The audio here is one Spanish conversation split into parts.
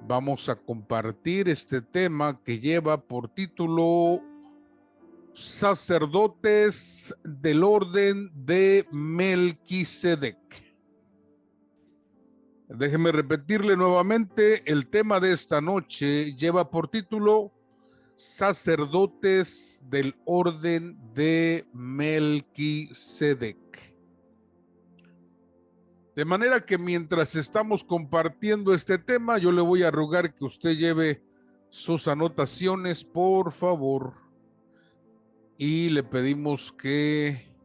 Vamos a compartir este tema que lleva por título Sacerdotes del Orden de Melquisedec. Déjeme repetirle nuevamente, el tema de esta noche lleva por título Sacerdotes del Orden de Melquisedec. De manera que mientras estamos compartiendo este tema, yo le voy a rogar que usted lleve sus anotaciones, por favor. Y le pedimos que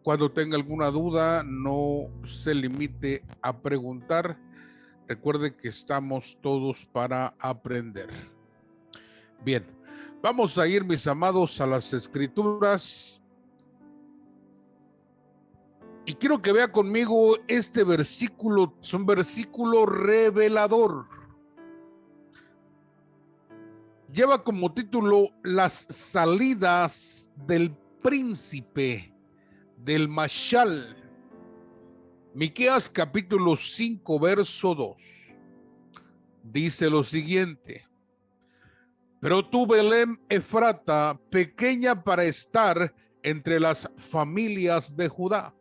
cuando tenga alguna duda no se limite a preguntar. Recuerde que estamos todos para aprender. Bien, vamos a ir, mis amados, a las Escrituras. Y quiero que vea conmigo este versículo, es un versículo revelador. Lleva como título Las salidas del príncipe del Mashal. Miqueas capítulo 5, verso 2. Dice lo siguiente: Pero tú, Belén Efrata, pequeña para estar entre las familias de Judá,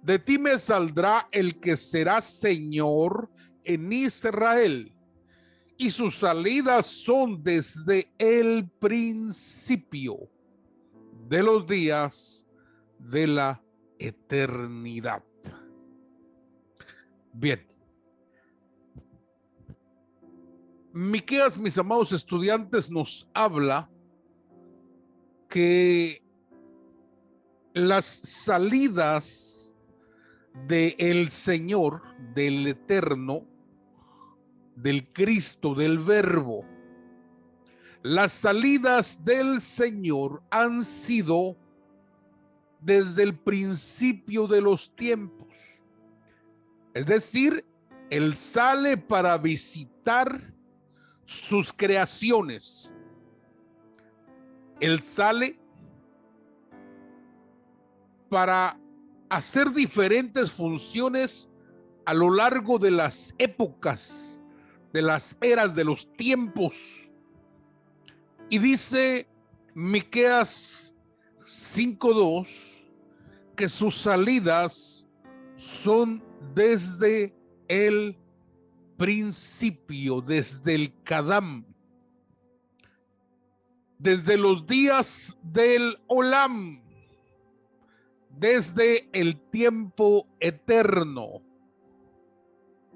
de ti me saldrá el que será Señor en Israel, y sus salidas son desde el principio de los días de la eternidad. Bien. Miqueas, mis amados estudiantes, nos habla que las salidas del Señor, del Eterno, del Cristo, del Verbo, las salidas del Señor han sido desde el principio de los tiempos. Es decir, Él sale para visitar sus creaciones. Él sale para hacer diferentes funciones a lo largo de las épocas, de las eras, de los tiempos. Y dice Miqueas 5:2 que sus salidas son desde el principio, desde el Kadam, desde los días del Olam, desde el tiempo eterno.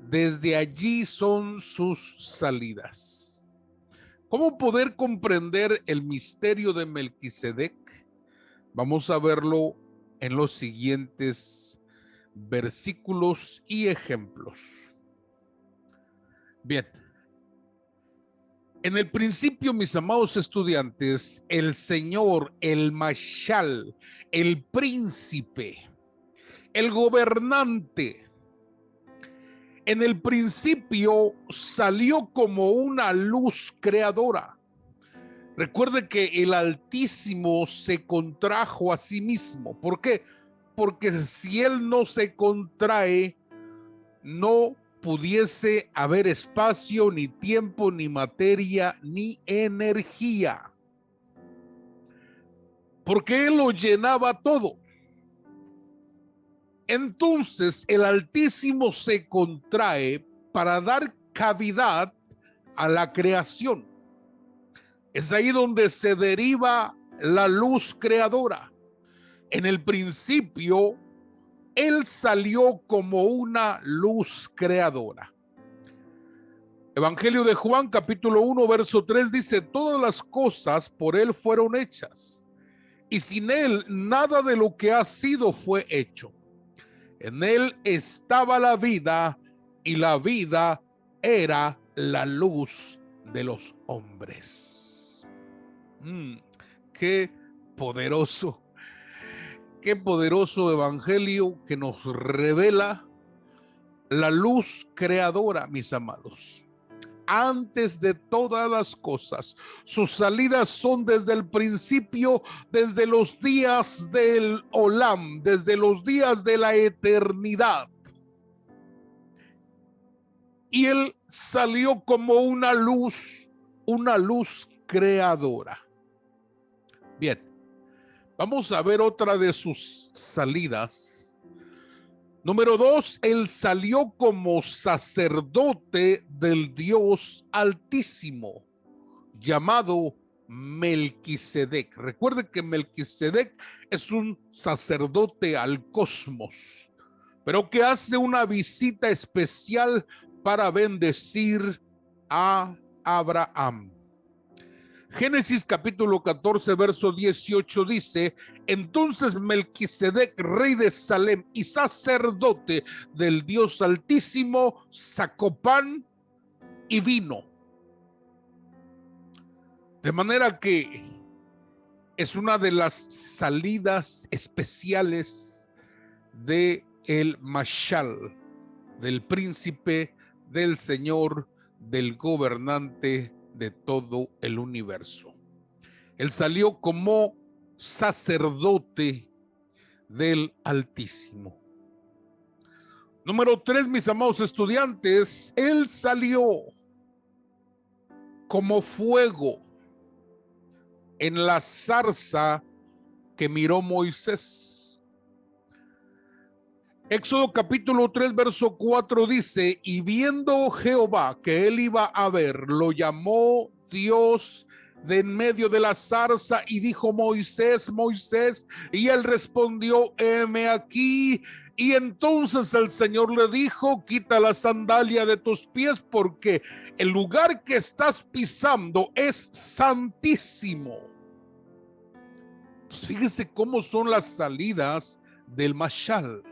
Desde allí son sus salidas. ¿Cómo poder comprender el misterio de Melquisedec? Vamos a verlo en los siguientes versículos y ejemplos. Bien. En el principio, mis amados estudiantes, el Señor, el Mashal, el príncipe, el gobernante, en el principio salió como una luz creadora. Recuerde que el Altísimo se contrajo a sí mismo. ¿Por qué? Porque si Él no se contrae, no pudiese haber espacio, ni tiempo, ni materia, ni energía. Porque Él lo llenaba todo. Entonces el Altísimo se contrae para dar cavidad a la creación. Es ahí donde se deriva la luz creadora. En el principio, Él salió como una luz creadora. Evangelio de Juan, capítulo 1, verso 3 dice: todas las cosas por Él fueron hechas, y sin Él nada de lo que ha sido fue hecho. En Él estaba la vida, y la vida era la luz de los hombres. Qué poderoso evangelio que nos revela la luz creadora, mis amados. Antes de todas las cosas, sus salidas son desde el principio, desde los días del Olam, desde los días de la eternidad. y él salió como una luz creadora. Bien, vamos a ver otra de sus salidas. Número 2, él salió como sacerdote del Dios Altísimo, llamado Melquisedec. Recuerde que Melquisedec es un sacerdote al cosmos, pero que hace una visita especial para bendecir a Abraham. Génesis capítulo 14, verso 18 dice: entonces Melquisedec, rey de Salem y sacerdote del Dios Altísimo, sacó pan y vino. De manera que es una de las salidas especiales de el Mashal, del príncipe, del Señor, del gobernante de todo el universo. Él salió como sacerdote del Altísimo. Número 3, mis amados estudiantes, él salió como fuego en la zarza que miró Moisés. Éxodo capítulo 3, verso 4 dice: y viendo Jehová que él iba a ver, lo llamó Dios de en medio de la zarza y dijo: Moisés, Moisés, y él respondió: heme aquí. Y entonces el Señor le dijo: quita la sandalia de tus pies, porque el lugar que estás pisando es santísimo. Entonces, fíjese cómo son las salidas del Mashal.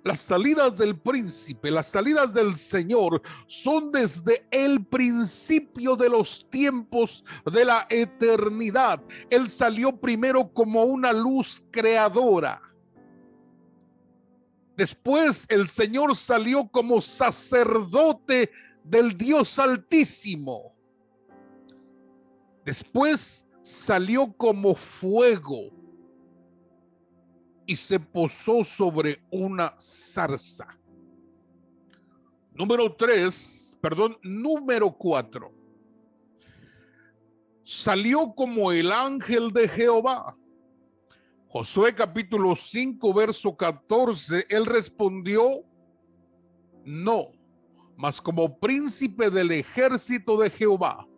Las salidas del príncipe, las salidas del Señor son desde el principio de los tiempos de la eternidad. Él salió primero como una luz creadora. Después el Señor salió como sacerdote del Dios Altísimo. Después salió como fuego y se posó sobre una zarza. Número 4. Salió como el ángel de Jehová. Josué capítulo 5, verso 14, él respondió: no, mas como príncipe del ejército de Jehová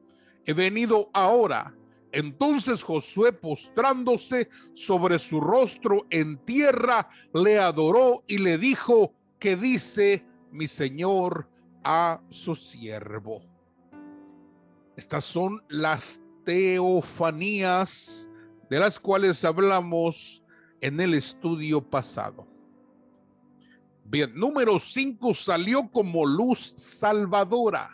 he venido ahora. Entonces Josué, postrándose sobre su rostro en tierra, le adoró y le dijo: ¿qué dice mi señor a su siervo? Estas son las teofanías de las cuales hablamos en el estudio pasado. Bien, número 5, salió como luz salvadora.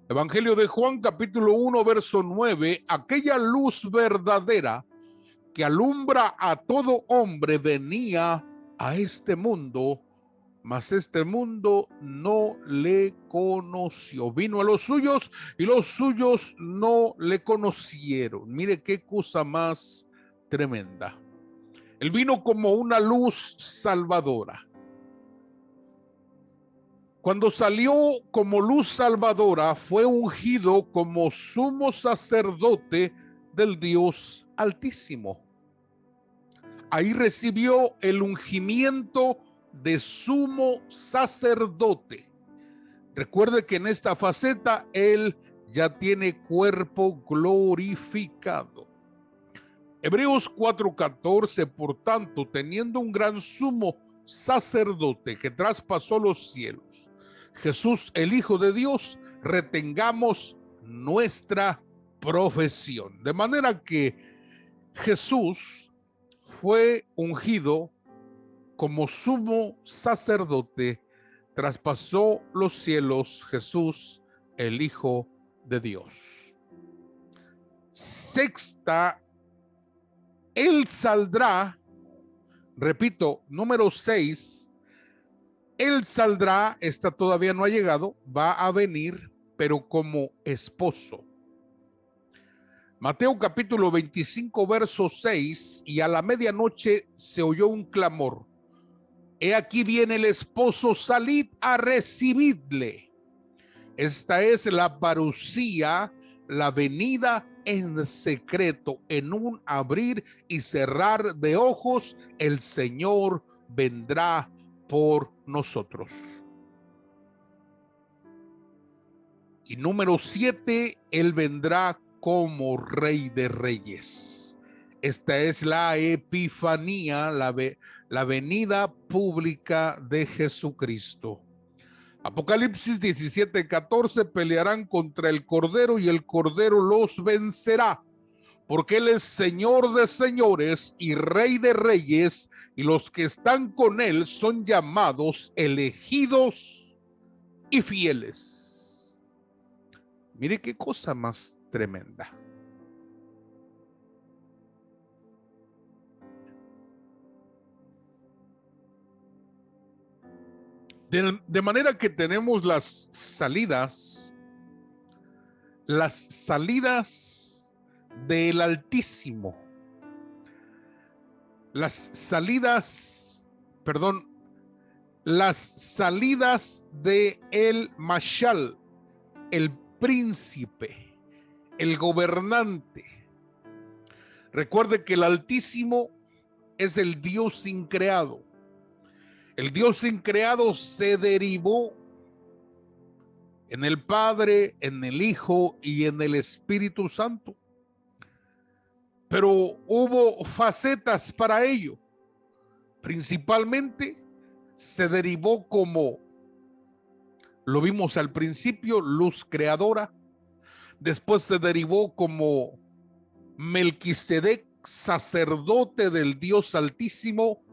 Evangelio de Juan capítulo 1, verso 9, aquella luz verdadera que alumbra a todo hombre venía a este mundo, mas este mundo no le conoció. Vino a los suyos y los suyos no le conocieron. Mire qué cosa más tremenda. Él vino como una luz salvadora. Cuando salió como luz salvadora, fue ungido como sumo sacerdote del Dios Altísimo. Ahí recibió el ungimiento de sumo sacerdote. Recuerde que en esta faceta él ya tiene cuerpo glorificado. Hebreos 4:14, por tanto, teniendo un gran sumo sacerdote que traspasó los cielos, Jesús, el Hijo de Dios, retengamos nuestra profesión. De manera que Jesús fue ungido como sumo sacerdote, traspasó los cielos, Jesús, el Hijo de Dios. Sexta, él saldrá, repito, número 6, él saldrá, esta todavía no ha llegado, va a venir, pero como esposo. Mateo capítulo 25, verso 6, y a la medianoche se oyó un clamor: He aquí viene el esposo, salid a recibirle. Esta es la parucía, la venida en secreto, en un abrir y cerrar de ojos, el Señor vendrá por nosotros. Y número 7, Él vendrá como Rey de Reyes. Esta es la epifanía, la venida pública de Jesucristo. Apocalipsis 17:14, pelearán contra el Cordero y el Cordero los vencerá, porque Él es Señor de señores y Rey de reyes, y los que están con Él son llamados, elegidos y fieles. Mire qué cosa más tremenda. De manera que tenemos las salidas del Altísimo, las salidas de el Mashal, el príncipe, el gobernante. Recuerde que el Altísimo es el Dios increado. El Dios increado se derivó en el Padre, en el Hijo y en el Espíritu Santo. Pero hubo facetas para ello. Principalmente se derivó como, lo vimos al principio, luz creadora. Después se derivó como Melquisedec, sacerdote del Dios Altísimo.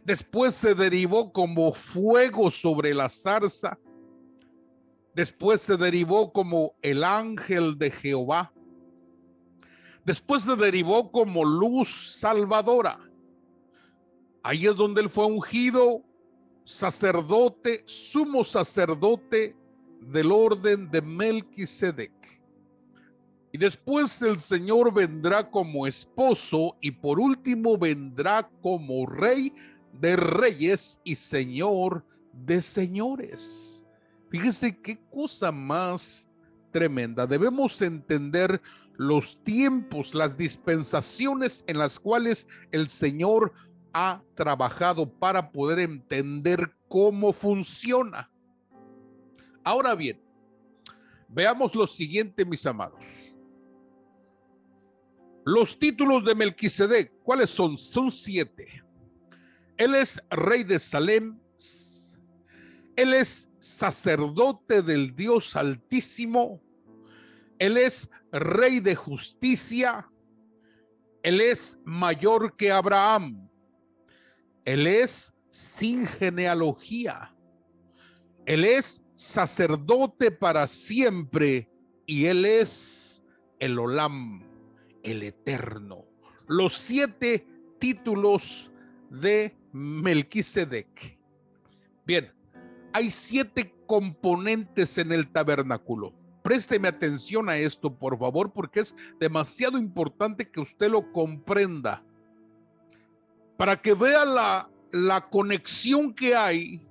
Después se derivó como fuego sobre la zarza. Después se derivó como el ángel de Jehová. Después se derivó como luz salvadora. Ahí es donde él fue ungido sacerdote, sumo sacerdote del orden de Melquisedec. Y después el Señor vendrá como esposo y por último vendrá como Rey de reyes y Señor de señores. Fíjese qué cosa más tremenda. Debemos entender los tiempos, las dispensaciones en las cuales el Señor ha trabajado para poder entender cómo funciona. Ahora bien, veamos lo siguiente, mis amados. Los títulos de Melquisedec, ¿cuáles son? Son 7. Él es rey de Salem. Él es sacerdote del Dios Altísimo. Él es rey de justicia. Él es mayor que Abraham. Él es sin genealogía. Él es sacerdote para siempre y él es el Olam, el eterno. Los 7 títulos de Melquisedec. Bien, hay 7 componentes en el tabernáculo. Présteme atención a esto, por favor, porque es demasiado importante que usted lo comprenda. Para que vea la conexión que hay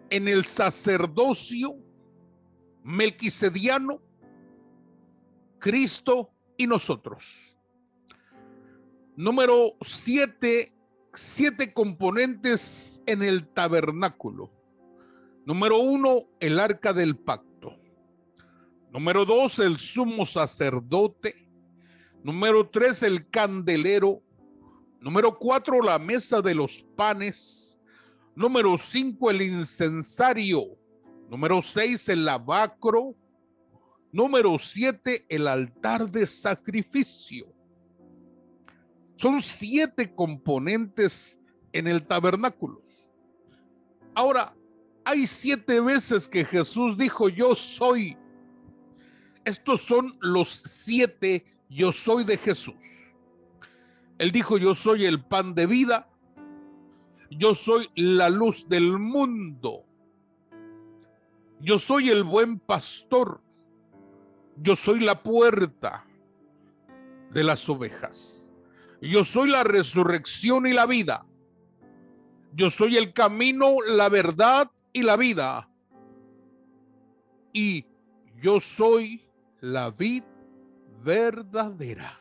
en el sacerdocio melquisediano, Cristo y nosotros. Número 7, 7 componentes en el tabernáculo. Número 1, el arca del pacto. Número 2, el sumo sacerdote. Número 3, el candelero. Número 4, la mesa de los panes. Número 5, el incensario. Número 6, el lavacro. Número 7, el altar de sacrificio. Son 7 componentes en el tabernáculo. Ahora, hay 7 veces que Jesús dijo, yo soy. Estos son los 7 yo soy de Jesús. Él dijo, yo soy el pan de vida. Yo soy la luz del mundo. Yo soy el buen pastor. Yo soy la puerta de las ovejas. Yo soy la resurrección y la vida. Yo soy el camino, la verdad y la vida. Y yo soy la vid verdadera.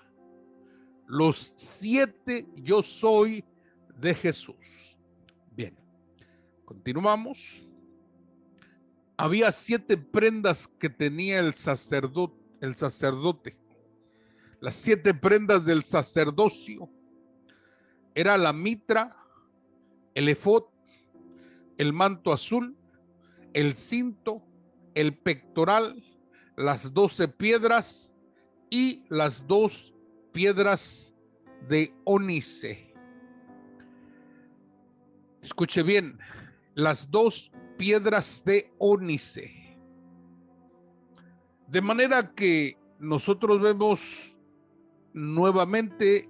Los 7 yo soy de Jesús. Bien, continuamos. Había 7 prendas que tenía el sacerdote. Las 7 prendas del sacerdocio era la mitra, el efod, el manto azul, el cinto, el pectoral, las 12 piedras y las 2 piedras de ónice. Escuche bien, las 2 piedras de ónice. De manera que nosotros vemos nuevamente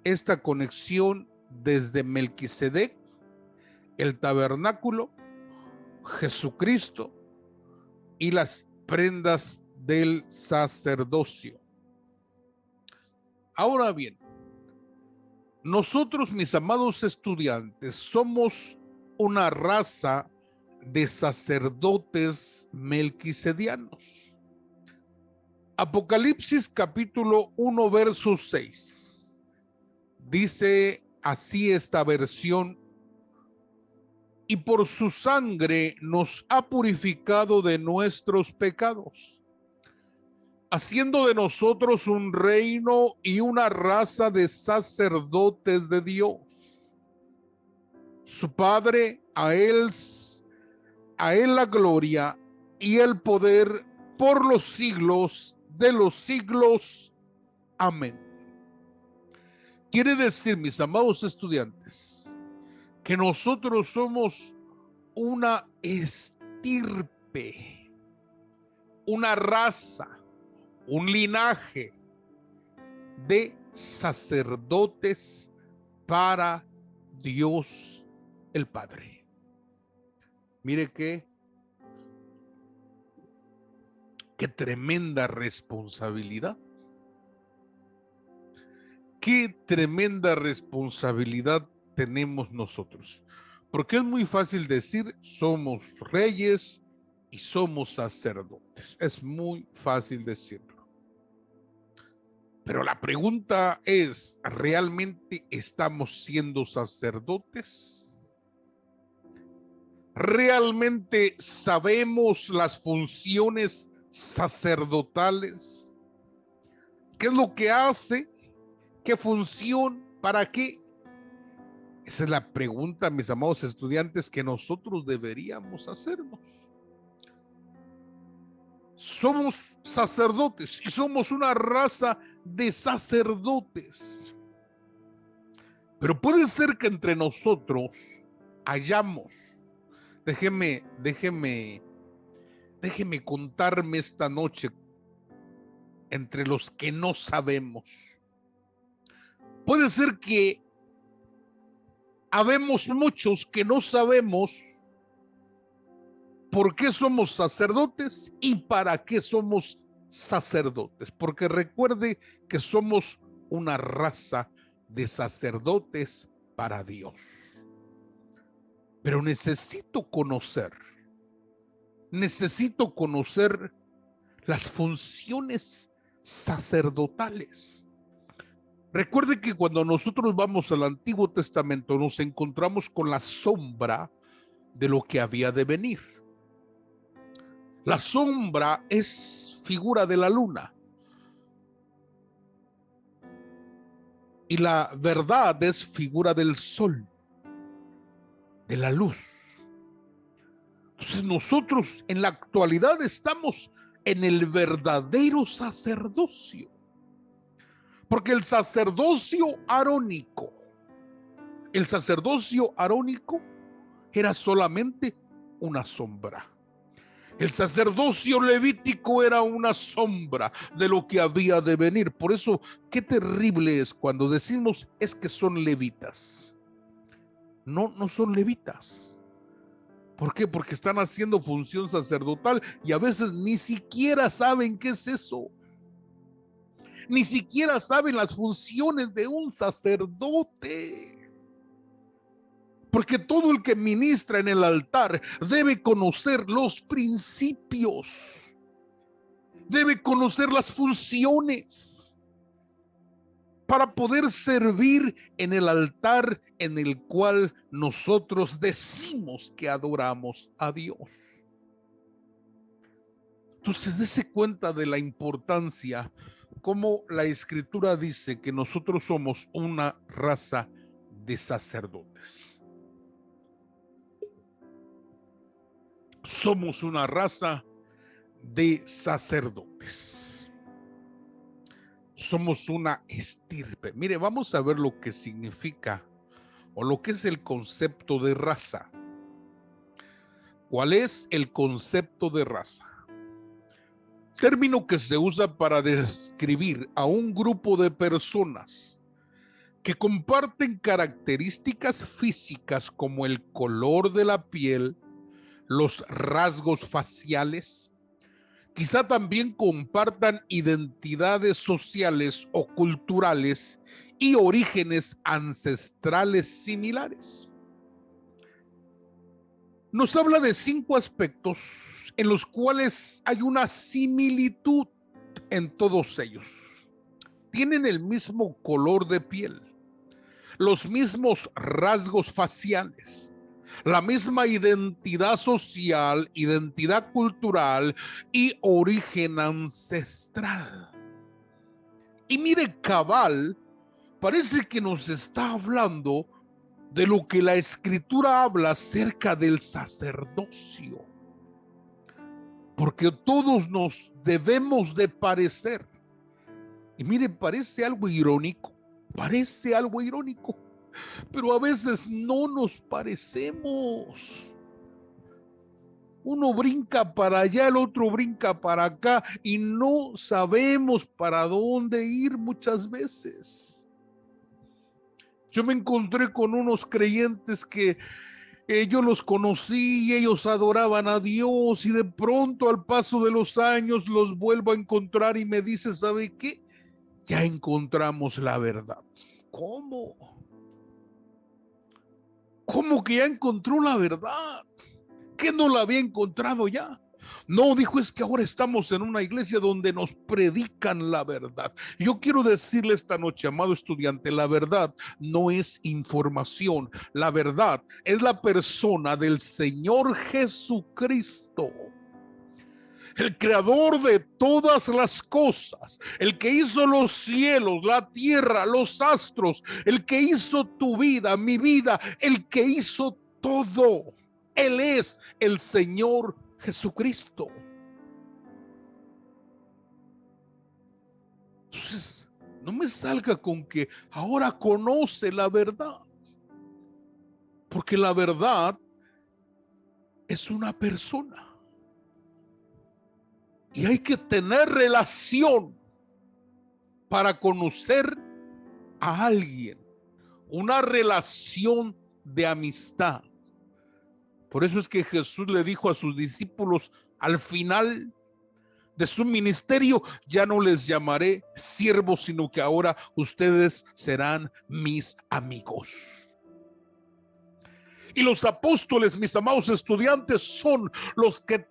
esta conexión desde Melquisedec, el tabernáculo, Jesucristo y las prendas del sacerdocio. Ahora bien, nosotros, mis amados estudiantes, somos una raza de sacerdotes melquisedianos. Apocalipsis capítulo 1, verso 6. Dice así esta versión: y por su sangre nos ha purificado de nuestros pecados, haciendo de nosotros un reino y una raza de sacerdotes de Dios. Su Padre, a él la gloria y el poder por los siglos de los siglos. Amén. Quiere decir, mis amados estudiantes, que nosotros somos una estirpe, una raza, un linaje de sacerdotes para Dios el Padre. Mire qué tremenda responsabilidad. Qué tremenda responsabilidad tenemos nosotros. Porque es muy fácil decir somos reyes y somos sacerdotes. Es muy fácil decirlo. Pero la pregunta es, ¿realmente estamos siendo sacerdotes? ¿Realmente sabemos las funciones sacerdotales? ¿Qué es lo que hace? ¿Qué función? ¿Para qué? Esa es la pregunta, mis amados estudiantes, que nosotros deberíamos hacernos. Somos sacerdotes y somos una raza de sacerdotes. Pero puede ser que entre nosotros hayamos, déjeme contarme esta noche, entre los que no sabemos. Puede ser que habemos muchos que no sabemos por qué somos sacerdotes y para qué somos sacerdotes. Porque recuerde que somos una raza de sacerdotes para Dios. Pero necesito conocer las funciones sacerdotales. Recuerde que cuando nosotros vamos al Antiguo Testamento nos encontramos con la sombra de lo que había de venir. La sombra es figura de la luna y la verdad es figura del sol, de la luz. Entonces nosotros en la actualidad estamos en el verdadero sacerdocio. Porque el sacerdocio arónico era solamente una sombra. El sacerdocio levítico era una sombra de lo que había de venir. Por eso, qué terrible es cuando decimos es que son levitas. No, no son levitas. ¿Por qué? Porque están haciendo función sacerdotal y a veces ni siquiera saben qué es eso. Ni siquiera saben las funciones de un sacerdote. Porque todo el que ministra en el altar debe conocer los principios, debe conocer las funciones para poder servir en el altar en el cual nosotros decimos que adoramos a Dios. Entonces, dése cuenta de la importancia, como la Escritura dice que nosotros somos una raza de sacerdotes. Somos una raza de sacerdotes. Somos una estirpe. Mire, vamos a ver lo que significa o lo que es el concepto de raza. ¿Cuál es el concepto de raza? Término que se usa para describir a un grupo de personas que comparten características físicas como el color de la piel, los rasgos faciales, quizá también compartan identidades sociales o culturales y orígenes ancestrales similares. Nos habla de 5 aspectos en los cuales hay una similitud en todos ellos. Tienen el mismo color de piel, los mismos rasgos faciales, la misma identidad social, identidad cultural y origen ancestral. Y mire, cabal, parece que nos está hablando de lo que la Escritura habla acerca del sacerdocio. Porque todos nos debemos de parecer. Y mire, parece algo irónico, pero a veces no nos parecemos. Uno brinca para allá, el otro brinca para acá y no sabemos para dónde ir muchas veces. Yo me encontré con unos creyentes que yo los conocí y ellos adoraban a Dios, y de pronto al paso de los años los vuelvo a encontrar y me dice, ¿sabe qué? Ya encontramos la verdad. ¿Cómo? ¿Cómo que ya encontró la verdad? ¿Que no la había encontrado ya? No, dijo, es que ahora estamos en una iglesia donde nos predican la verdad. Yo quiero decirle esta noche, amado estudiante, la verdad no es información. La verdad es la persona del Señor Jesucristo, el creador de todas las cosas, el que hizo los cielos, la tierra, los astros, el que hizo tu vida, mi vida, el que hizo todo. Él es el Señor Jesucristo. Entonces, no me salga con que ahora conoce la verdad, porque la verdad es una persona. Y hay que tener relación para conocer a alguien, una relación de amistad. Por eso es que Jesús le dijo a sus discípulos al final de su ministerio, ya no les llamaré siervos, sino que ahora ustedes serán mis amigos. Y los apóstoles, mis amados estudiantes, son los que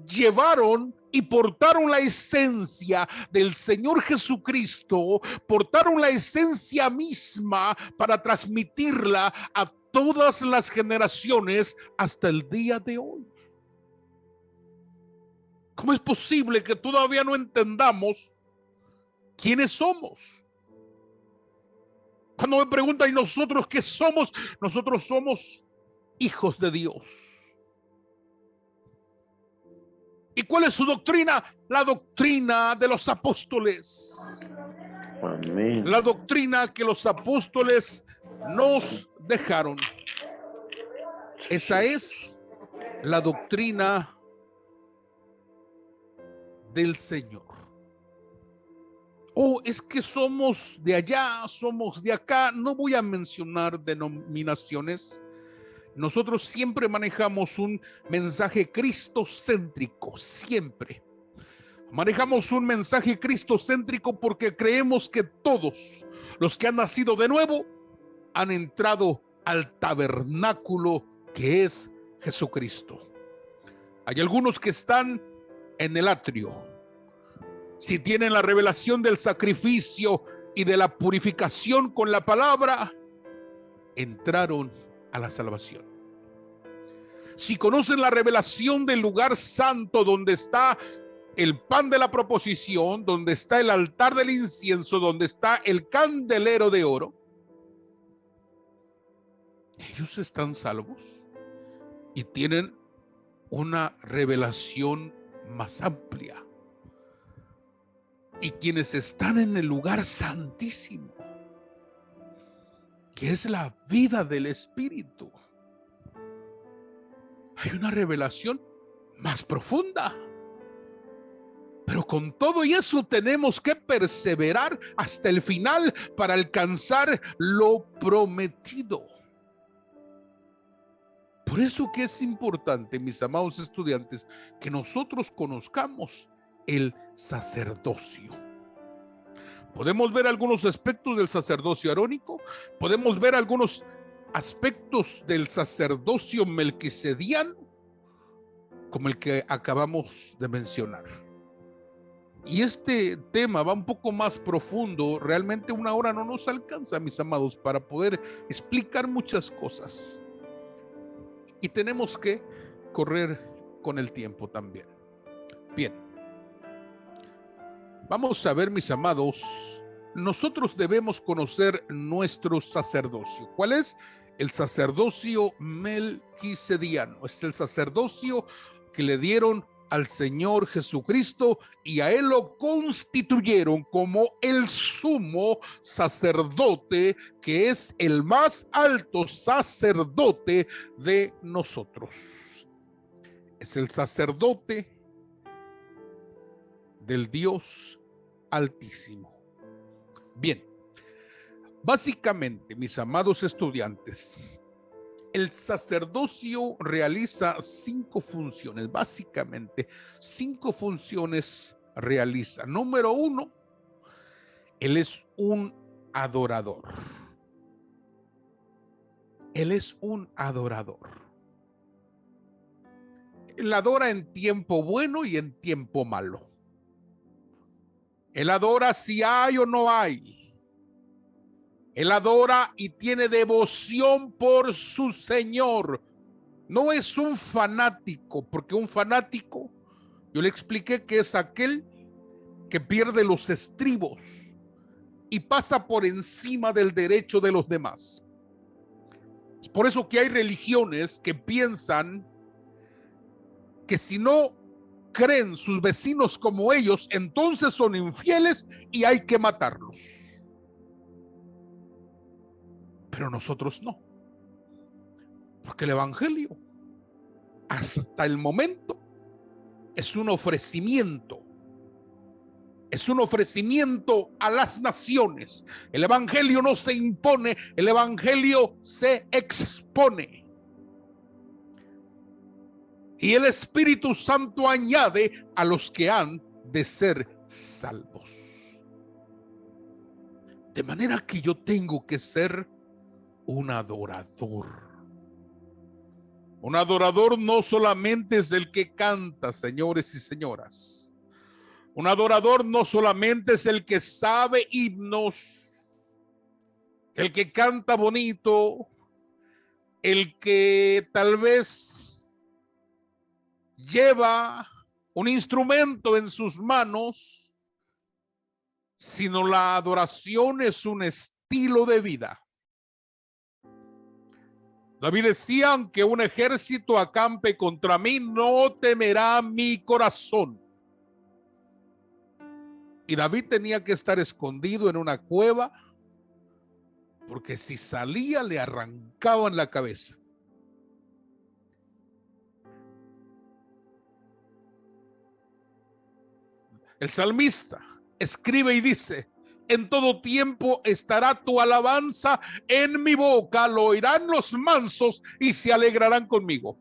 llevaron y portaron la esencia del Señor Jesucristo, portaron la esencia misma para transmitirla a todas las generaciones hasta el día de hoy. ¿Cómo es posible que todavía no entendamos quiénes somos? Cuando me preguntan, ¿y nosotros qué somos? Nosotros somos hijos de Dios. ¿Y cuál es su doctrina? La doctrina de los apóstoles. Amén. La doctrina que los apóstoles nos dejaron. Esa es la doctrina del Señor. Oh, es que somos de allá, somos de acá. No voy a mencionar denominaciones. Nosotros siempre manejamos un mensaje cristocéntrico, siempre. Manejamos un mensaje cristocéntrico porque creemos que todos los que han nacido de nuevo han entrado al tabernáculo que es Jesucristo. Hay algunos que están en el atrio. Si tienen la revelación del sacrificio y de la purificación con la palabra, entraron a la salvación. Si conocen la revelación del lugar santo, donde está el pan de la proposición, donde está el altar del incienso, donde está el candelero de oro, ellos están salvos y tienen una revelación más amplia. Y quienes están en el lugar santísimo, que es la vida del Espíritu, hay una revelación más profunda. Pero con todo y eso tenemos que perseverar hasta el final para alcanzar lo prometido. Por eso que es importante, mis amados estudiantes, que nosotros conozcamos el sacerdocio. Podemos ver algunos aspectos del sacerdocio arónico, podemos ver algunos aspectos del sacerdocio melquisediano, como el que acabamos de mencionar. Y este tema va un poco más profundo. Realmente una hora no nos alcanza, mis amados, para poder explicar muchas cosas. Y tenemos que correr con el tiempo también. Bien. Vamos a ver, mis amados, nosotros debemos conocer nuestro sacerdocio. ¿Cuál es? El sacerdocio melquisediano. Es el sacerdocio que le dieron al Señor Jesucristo y a Él lo constituyeron como el sumo sacerdote, que es el más alto sacerdote de nosotros. Es el sacerdote del Dios Altísimo. Bien, básicamente, mis amados estudiantes, el sacerdocio realiza 5 funciones, básicamente 5 funciones realiza. Número 1, él es un adorador. Él es un adorador. Él adora en tiempo bueno y en tiempo malo. Él adora si hay o no hay. Él adora y tiene devoción por su Señor. No es un fanático, porque un fanático, yo le expliqué que es aquel que pierde los estribos y pasa por encima del derecho de los demás. Es por eso que hay religiones que piensan que si no creen sus vecinos como ellos, entonces son infieles y hay que matarlos. Pero nosotros no, porque el evangelio hasta el momento es un ofrecimiento a las naciones. El evangelio no se impone, el evangelio se expone. Y el Espíritu Santo añade a los que han de ser salvos. De manera que yo tengo que ser un adorador. Un adorador no solamente es el que canta, señores y señoras. Un adorador no solamente es el que sabe himnos, el que canta bonito, el que tal vez lleva un instrumento en sus manos, sino la adoración es un estilo de vida. David decía: aunque un ejército acampe contra mí, no temerá mi corazón. Y David tenía que estar escondido en una cueva, porque si salía le arrancaban la cabeza. El salmista escribe y dice: en todo tiempo estará tu alabanza en mi boca, lo oirán los mansos y se alegrarán conmigo.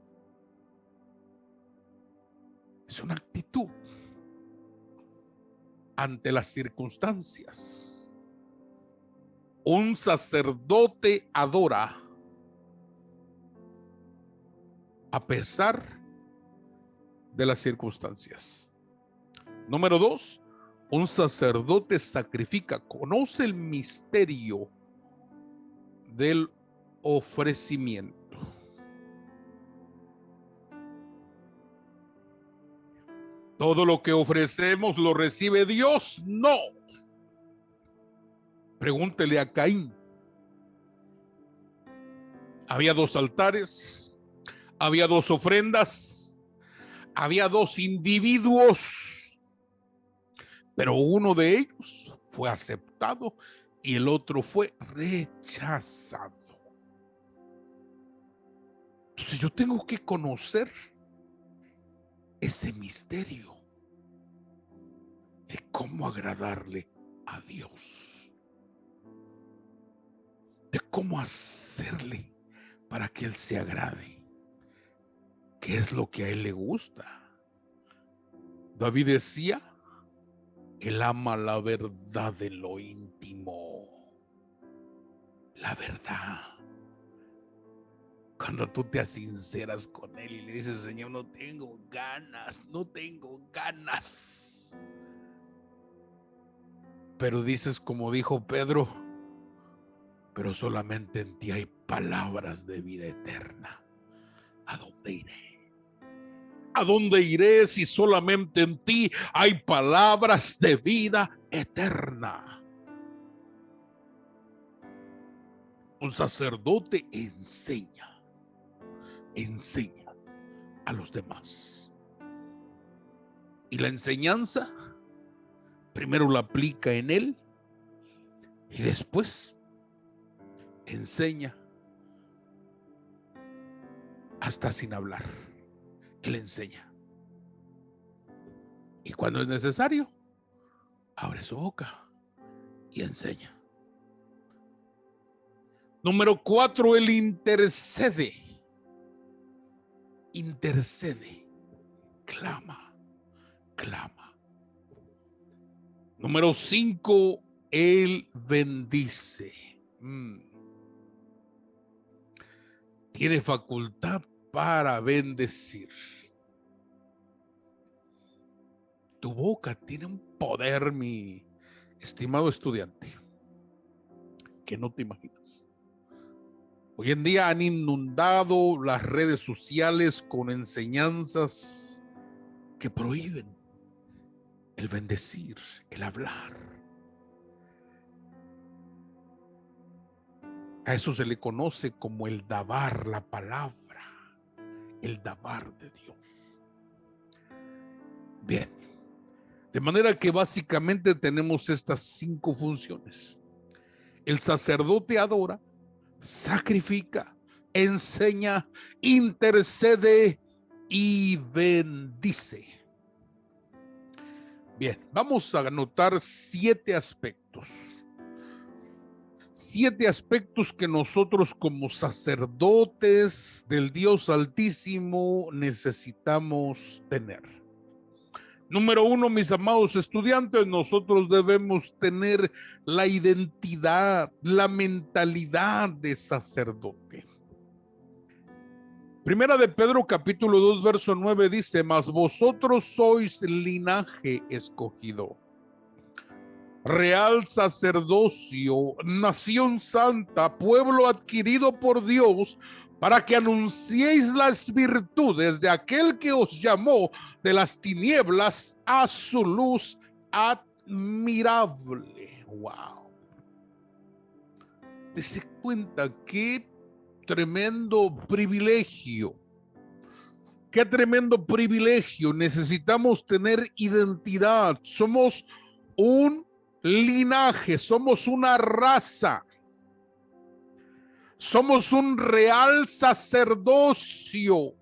Es una actitud ante las circunstancias. Un sacerdote adora a pesar de las circunstancias. Número 2, un sacerdote sacrifica, conoce el misterio del ofrecimiento. Todo lo que ofrecemos lo recibe Dios, no. Pregúntele a Caín. Había 2 altares, había 2 ofrendas, había 2 individuos, pero uno de ellos fue aceptado y el otro fue rechazado. Entonces yo tengo que conocer ese misterio de cómo agradarle a Dios, de cómo hacerle para que Él se agrade, qué es lo que a Él le gusta. David decía, Él ama la verdad en lo íntimo, la verdad. Cuando tú te sinceras con Él y le dices, Señor, no tengo ganas. Pero dices, como dijo Pedro, pero solamente en ti hay palabras de vida eterna. ¿A dónde iré? ¿A dónde iré si solamente en ti hay palabras de vida eterna? Un sacerdote enseña a los demás. Y la enseñanza primero la aplica en él y después enseña hasta sin hablar. Él enseña. Y cuando es necesario, abre su boca y enseña. Número 4, él intercede. Clama. Número 5, él bendice. Tiene facultad para bendecir. Tu boca tiene un poder, mi estimado estudiante, que no te imaginas. Hoy en día han inundado las redes sociales con enseñanzas que prohíben el bendecir, el hablar. A eso se le conoce como el dabar, la palabra, el dabar de Dios. Bien, de manera que básicamente tenemos estas 5 funciones. El sacerdote adora, sacrifica, enseña, intercede y bendice. Bien, vamos a anotar 7 aspectos. 7 aspectos que nosotros como sacerdotes del Dios Altísimo necesitamos tener. Número 1, mis amados estudiantes, nosotros debemos tener la identidad, la mentalidad de sacerdote. Primera de Pedro capítulo 2 verso 9 dice, mas vosotros sois linaje escogido, real sacerdocio, nación santa, pueblo adquirido por Dios, para que anunciéis las virtudes de aquel que os llamó de las tinieblas a su luz admirable. Wow. Dese cuenta qué tremendo privilegio. Qué tremendo privilegio. Necesitamos tener identidad. Somos un linaje, somos una raza, somos un real sacerdocio,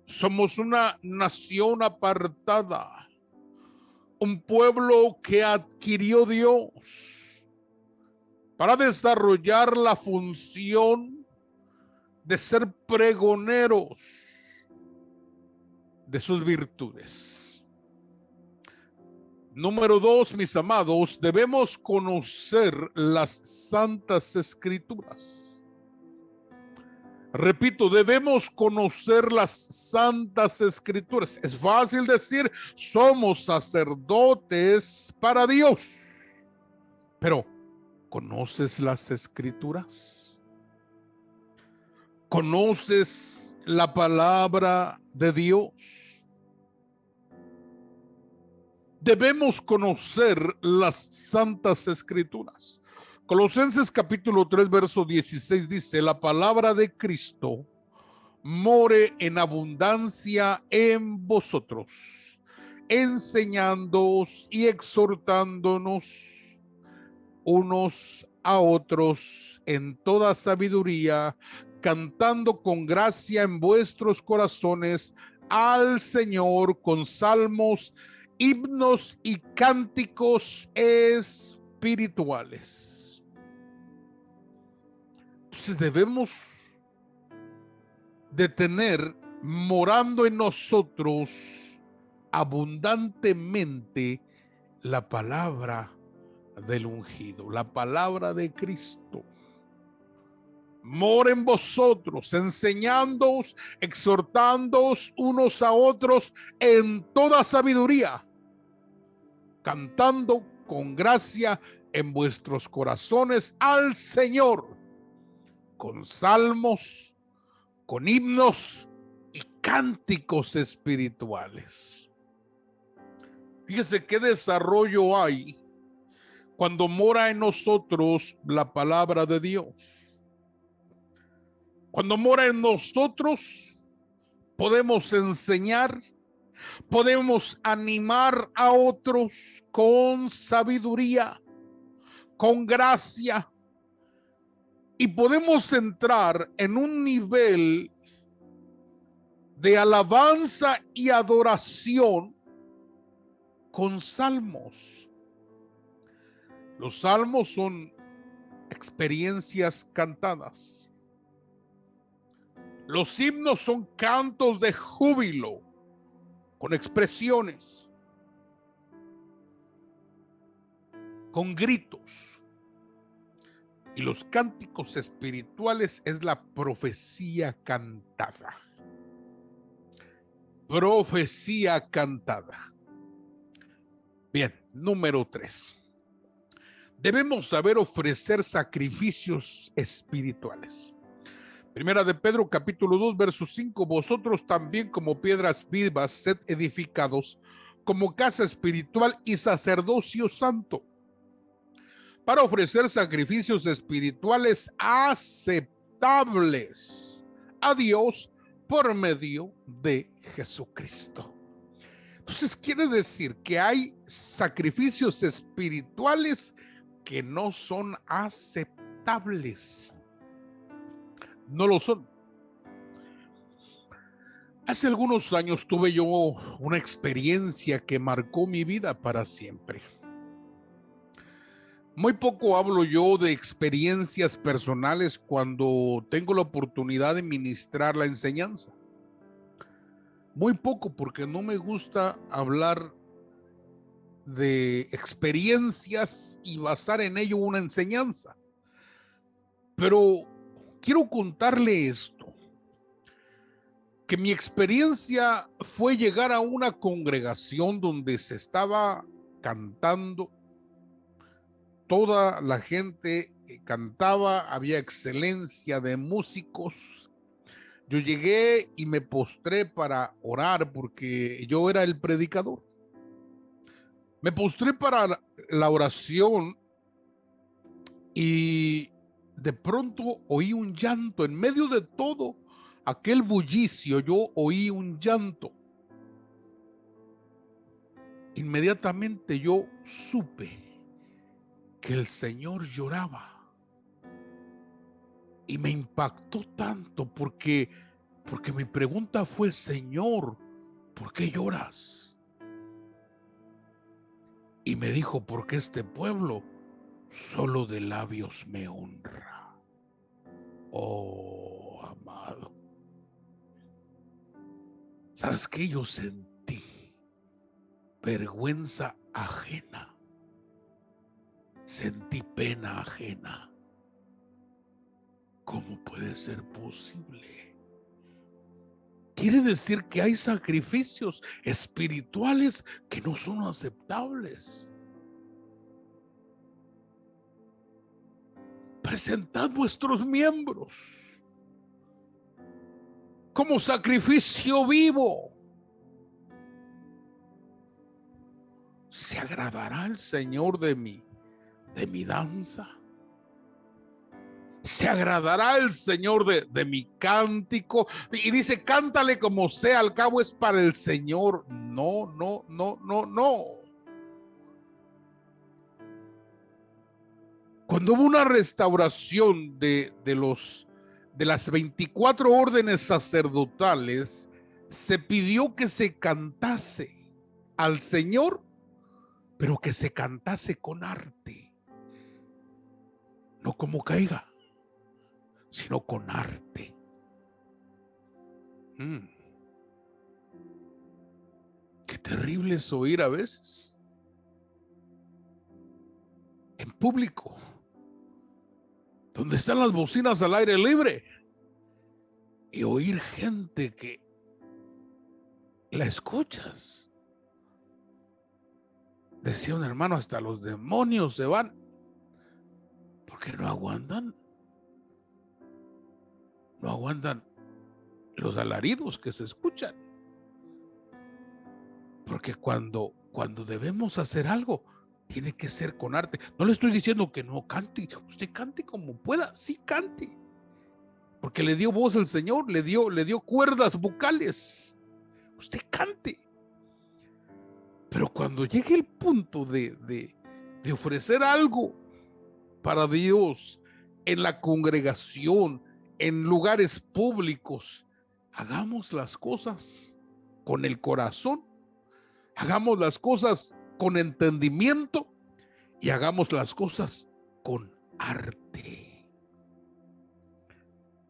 somos una nación apartada, un pueblo que adquirió Dios para desarrollar la función de ser pregoneros de sus virtudes. Número 2, mis amados, debemos conocer las Santas Escrituras. Repito, debemos conocer las santas escrituras. Es fácil decir, somos sacerdotes para Dios. Pero, ¿conoces las escrituras? ¿Conoces la palabra de Dios? Debemos conocer las santas escrituras. Colosenses capítulo 3, verso 16 dice, la palabra de Cristo more en abundancia en vosotros, enseñándoos y exhortándonos unos a otros en toda sabiduría, cantando con gracia en vuestros corazones al Señor con salmos, himnos y cánticos espirituales. Entonces debemos de tener morando en nosotros abundantemente la palabra del ungido, la palabra de Cristo. Mora en vosotros, enseñándoos, exhortándoos unos a otros en toda sabiduría, cantando con gracia en vuestros corazones al Señor, con salmos, con himnos y cánticos espirituales. Fíjese qué desarrollo hay cuando mora en nosotros la palabra de Dios. Cuando mora en nosotros, podemos enseñar, podemos animar a otros con sabiduría, con gracia, y podemos entrar en un nivel de alabanza y adoración con salmos. Los salmos son experiencias cantadas. Los himnos son cantos de júbilo con expresiones, con gritos. Y los cánticos espirituales es la profecía cantada. Profecía cantada. Bien, número 3. Debemos saber ofrecer sacrificios espirituales. Primera de Pedro capítulo 2 verso 5, vosotros también como piedras vivas sed edificados como casa espiritual y sacerdocio santo, para ofrecer sacrificios espirituales aceptables a Dios por medio de Jesucristo. Entonces quiere decir que hay sacrificios espirituales que no son aceptables. No lo son. Hace algunos años tuve yo una experiencia que marcó mi vida para siempre. Muy poco hablo yo de experiencias personales cuando tengo la oportunidad de ministrar la enseñanza. Muy poco, porque no me gusta hablar de experiencias y basar en ello una enseñanza. Pero quiero contarle esto, que mi experiencia fue llegar a una congregación donde se estaba cantando, toda la gente cantaba, había excelencia de músicos. Yo llegué y me postré para orar porque yo era el predicador. Me postré para la oración y de pronto oí un llanto. En medio de todo aquel bullicio, yo oí un llanto. Inmediatamente yo supe que el Señor lloraba. Y me impactó tanto porque mi pregunta fue, Señor, ¿por qué lloras? Y me dijo, porque este pueblo solo de labios me honra. Oh, amado. ¿Sabes qué? Yo sentí vergüenza ajena. Sentí pena ajena. ¿Cómo puede ser posible? Quiere decir que hay sacrificios espirituales que no son aceptables. Presentad vuestros miembros como sacrificio vivo. ¿Se agradará el Señor de mi danza? ¿Se agradará el Señor de mi cántico? Y dice, cántale como sea, al cabo es para el Señor. No, no, no, no, no. Cuando hubo una restauración de las 24 órdenes sacerdotales, se pidió que se cantase al Señor, pero que se cantase con arte, no como caiga, sino con arte. Qué terrible es oír a veces en público, donde están las bocinas al aire libre, y oír gente que la escuchas. Decía un hermano, hasta los demonios se van porque no aguantan los alaridos que se escuchan. Porque cuando debemos hacer algo, tiene que ser con arte. No le estoy diciendo que no cante, usted cante como pueda, sí cante, porque le dio voz el Señor, le dio cuerdas vocales. Usted cante. Pero cuando llegue el punto de ofrecer algo para Dios en la congregación, en lugares públicos, hagamos las cosas con el corazón, hagamos las cosas con entendimiento y hagamos las cosas con arte.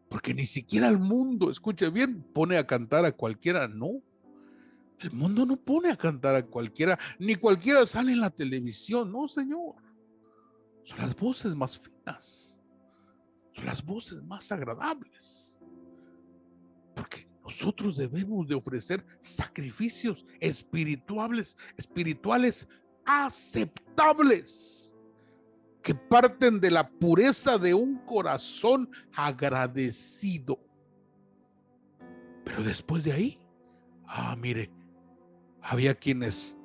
Porque ni siquiera el mundo, escuche bien, pone a cantar a cualquiera, no. El mundo no pone a cantar a cualquiera, ni cualquiera sale en la televisión, no, señor. Son las voces más finas, son las voces más agradables. Porque nosotros debemos de ofrecer sacrificios espirituales aceptables, que parten de la pureza de un corazón agradecido. Pero después de ahí, mire, había quienes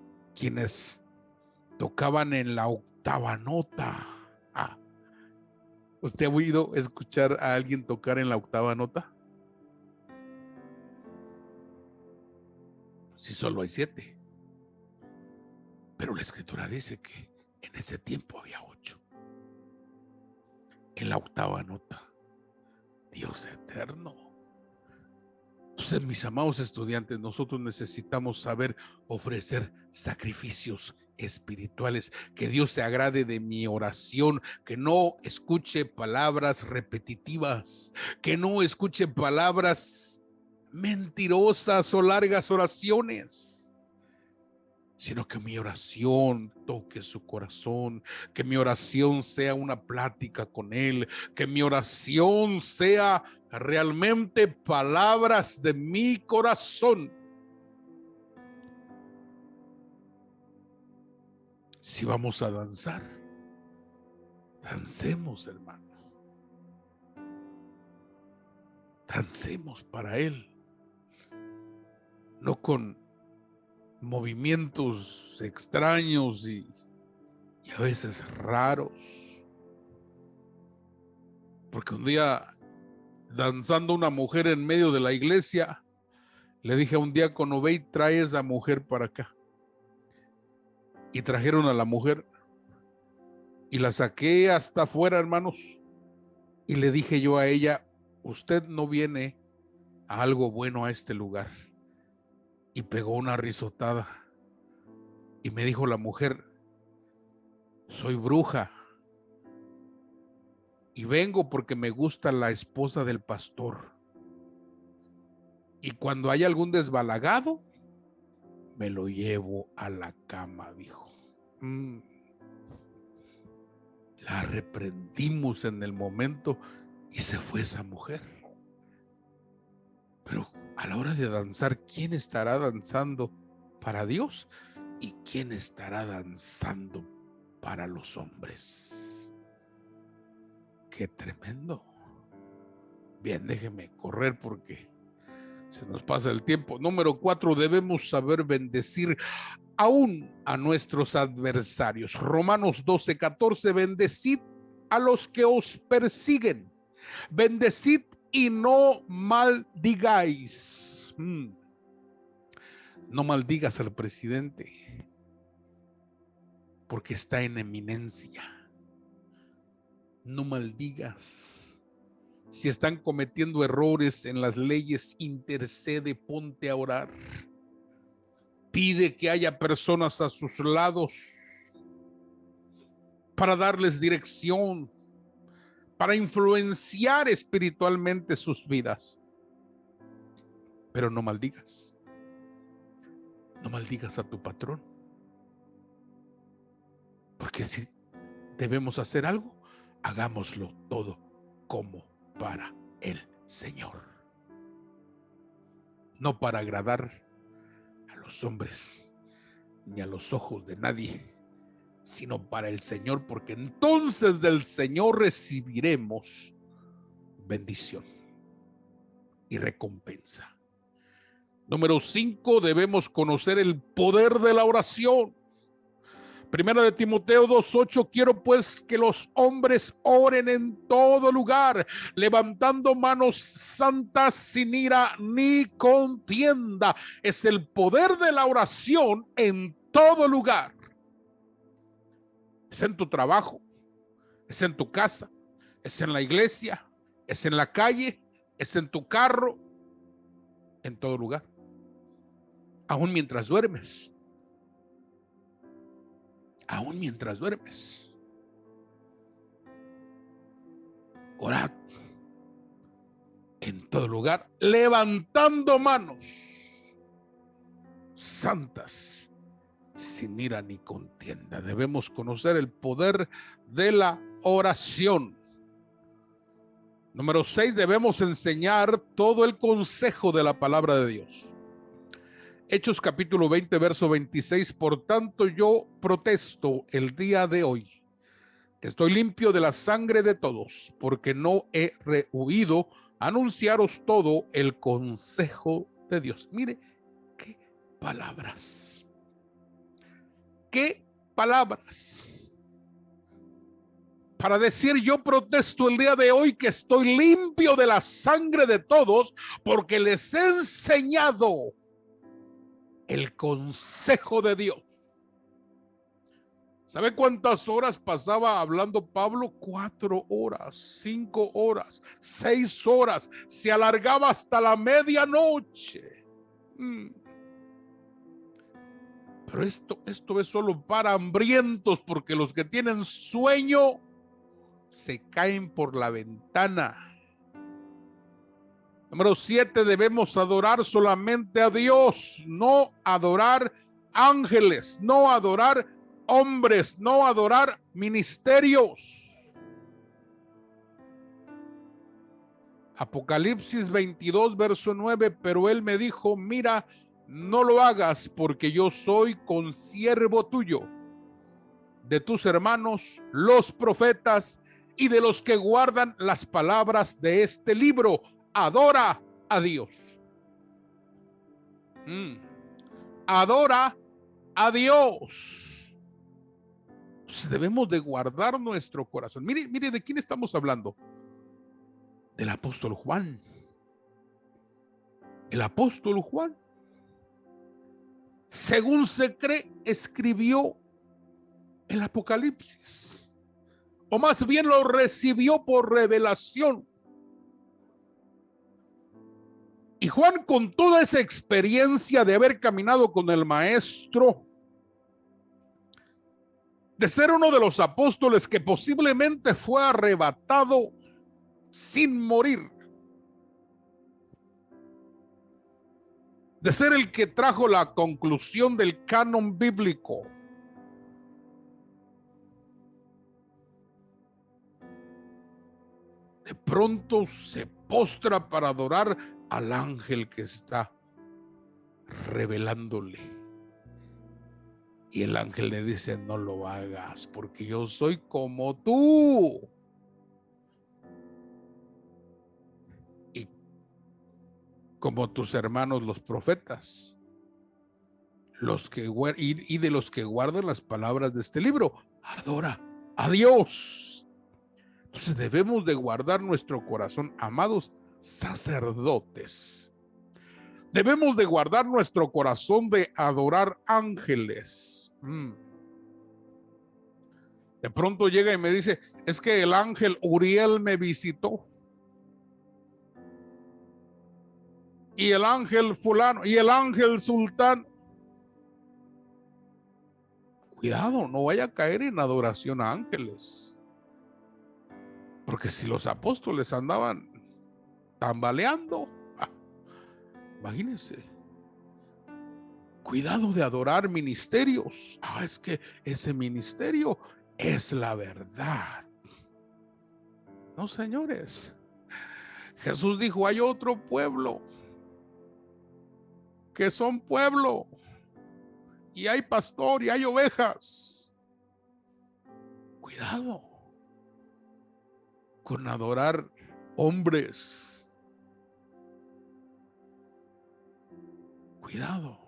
tocaban en la octava nota. ¿Usted ha oído escuchar a alguien tocar en la octava nota? Sí, solo hay 7. Pero la escritura dice que en ese tiempo había 8. En la octava nota, Dios eterno. Entonces, mis amados estudiantes, nosotros necesitamos saber ofrecer sacrificios espirituales, que Dios se agrade de mi oración, que no escuche palabras repetitivas, que no escuche palabras mentirosas o largas oraciones, sino que mi oración toque su corazón, que mi oración sea una plática con Él, que mi oración sea realmente palabras de mi corazón. Si vamos a danzar, dancemos, hermano. Dancemos para Él, no con movimientos extraños y a veces raros. Porque un día, danzando una mujer en medio de la iglesia, le dije a un diácono, ve y trae esa mujer para acá. Y trajeron a la mujer y la saqué hasta afuera, hermanos. Y le dije yo a ella, usted no viene a algo bueno a este lugar. Y pegó una risotada. Y me dijo la mujer, soy bruja. Y vengo porque me gusta la esposa del pastor. Y cuando hay algún desbalagado, me lo llevo a la cama, dijo. La reprendimos en el momento Y se fue esa mujer. Pero a la hora de danzar, ¿quién estará danzando para Dios? ¿Y quién estará danzando para los hombres? ¡Qué tremendo! Bien, déjeme correr porque se nos pasa el tiempo. Número 4, debemos saber bendecir aún a nuestros adversarios. Romanos 12:14, bendecid a los que os persiguen, bendecid y no maldigáis. No maldigas al presidente porque está en eminencia. No maldigas. Si están cometiendo errores en las leyes, intercede, ponte a orar. Pide que haya personas a sus lados para darles dirección, para influenciar espiritualmente sus vidas. Pero no maldigas. No maldigas a tu patrón. Porque si debemos hacer algo, hagámoslo todo como para el Señor. No para agradar a los hombres ni a los ojos de nadie, sino para el Señor, porque entonces del Señor recibiremos bendición y recompensa. Número 5, debemos conocer el poder de la oración. Primera de Timoteo 2:8, quiero pues que los hombres oren en todo lugar, levantando manos santas sin ira ni contienda. Es el poder de la oración en todo lugar. Es en tu trabajo, es en tu casa, es en la iglesia, es en la calle, es en tu carro, en todo lugar. Aún mientras duermes. Aún mientras duermes. Orad en todo lugar, levantando manos santas, sin ira ni contienda. Debemos conocer el poder de la oración. Número 6, debemos enseñar todo el consejo de la palabra de Dios. Hechos capítulo 20, verso 26, por tanto yo protesto el día de hoy, que estoy limpio de la sangre de todos, porque no he rehuido anunciaros todo el consejo de Dios. Mire, qué palabras. Qué palabras. Para decir, yo protesto el día de hoy que estoy limpio de la sangre de todos, porque les he enseñado el consejo de Dios. ¿Sabe cuántas horas pasaba hablando Pablo? 4 horas, 5 horas, 6 horas. Se alargaba hasta la medianoche. Pero esto es solo para hambrientos, porque los que tienen sueño se caen por la ventana. Número 7, debemos adorar solamente a Dios, no adorar ángeles, no adorar hombres, no adorar ministerios. Apocalipsis 22, verso 9, pero él me dijo, mira, no lo hagas, porque yo soy consiervo tuyo, de tus hermanos, los profetas, y de los que guardan las palabras de este libro. Adora a Dios. Adora a Dios. Entonces debemos de guardar nuestro corazón. Mire, ¿de quién estamos hablando? Del apóstol Juan. El apóstol Juan, según se cree, escribió el Apocalipsis, o más bien lo recibió por revelación. Y Juan, con toda esa experiencia de haber caminado con el maestro, de ser uno de los apóstoles que posiblemente fue arrebatado sin morir, de ser el que trajo la conclusión del canon bíblico, de pronto se postra para adorar al ángel que está revelándole. Y el ángel le dice: no lo hagas, porque yo soy como tú. Y como tus hermanos los profetas, y de los que guardan las palabras de este libro. Adora a Dios. Entonces debemos de guardar nuestro corazón, amados sacerdotes. Debemos de guardar nuestro corazón de adorar ángeles. De pronto llega y me dice: es que el ángel Uriel me visitó. Y el ángel fulano, y el ángel sultán. Cuidado, no vaya a caer en adoración a ángeles. Porque si los apóstoles andaban tambaleando, imagínense. Cuidado de adorar ministerios. Es que ese ministerio es la verdad. No, señores. Jesús dijo: hay otro pueblo que son pueblo, y hay pastor y hay ovejas. Cuidado con adorar hombres. Cuidado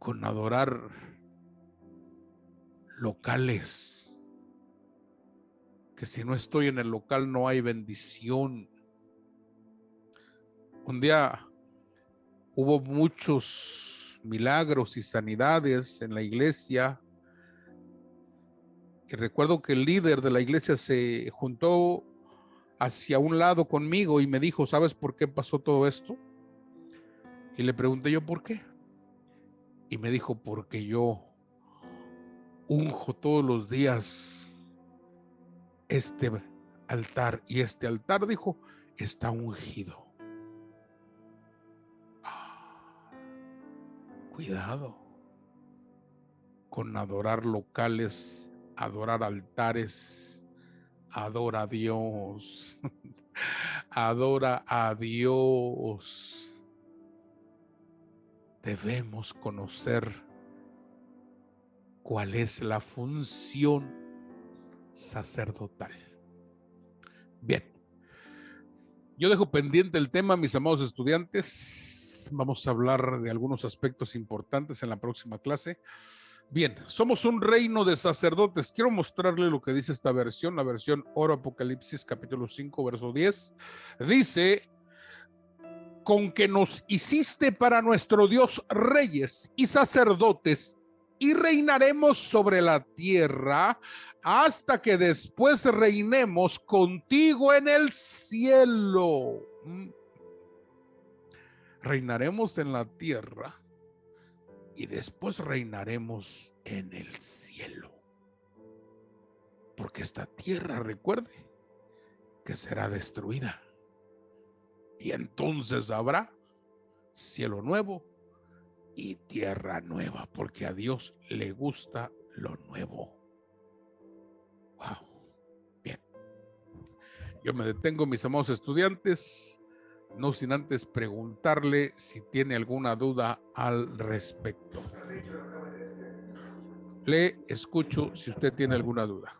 con adorar locales, que si no estoy en el local no hay bendición. Un día hubo muchos milagros y sanidades en la iglesia, y recuerdo que el líder de la iglesia se juntó hacia un lado conmigo y me dijo: ¿sabes por qué pasó todo esto? Y le pregunté yo: ¿por qué? Y me dijo: porque yo unjo todos los días este altar, y este altar, dijo, está ungido. Cuidado con adorar locales, adorar altares. Adora a Dios. Adora a Dios. Debemos conocer cuál es la función sacerdotal. Bien, yo dejo pendiente el tema, mis amados estudiantes. Vamos a hablar de algunos aspectos importantes en la próxima clase. Bien, somos un reino de sacerdotes. Quiero mostrarle lo que dice esta versión, la versión Oro Apocalipsis capítulo 5, verso 10. Dice: con que nos hiciste para nuestro Dios reyes y sacerdotes, y reinaremos sobre la tierra hasta que después reinemos contigo en el cielo. Reinaremos en la tierra y después reinaremos en el cielo. Porque esta tierra, recuerde, que será destruida. Y entonces habrá cielo nuevo y tierra nueva, porque a Dios le gusta lo nuevo. Wow. Bien. Yo me detengo, mis amados estudiantes, no sin antes preguntarle si tiene alguna duda al respecto. Le escucho si usted tiene alguna duda.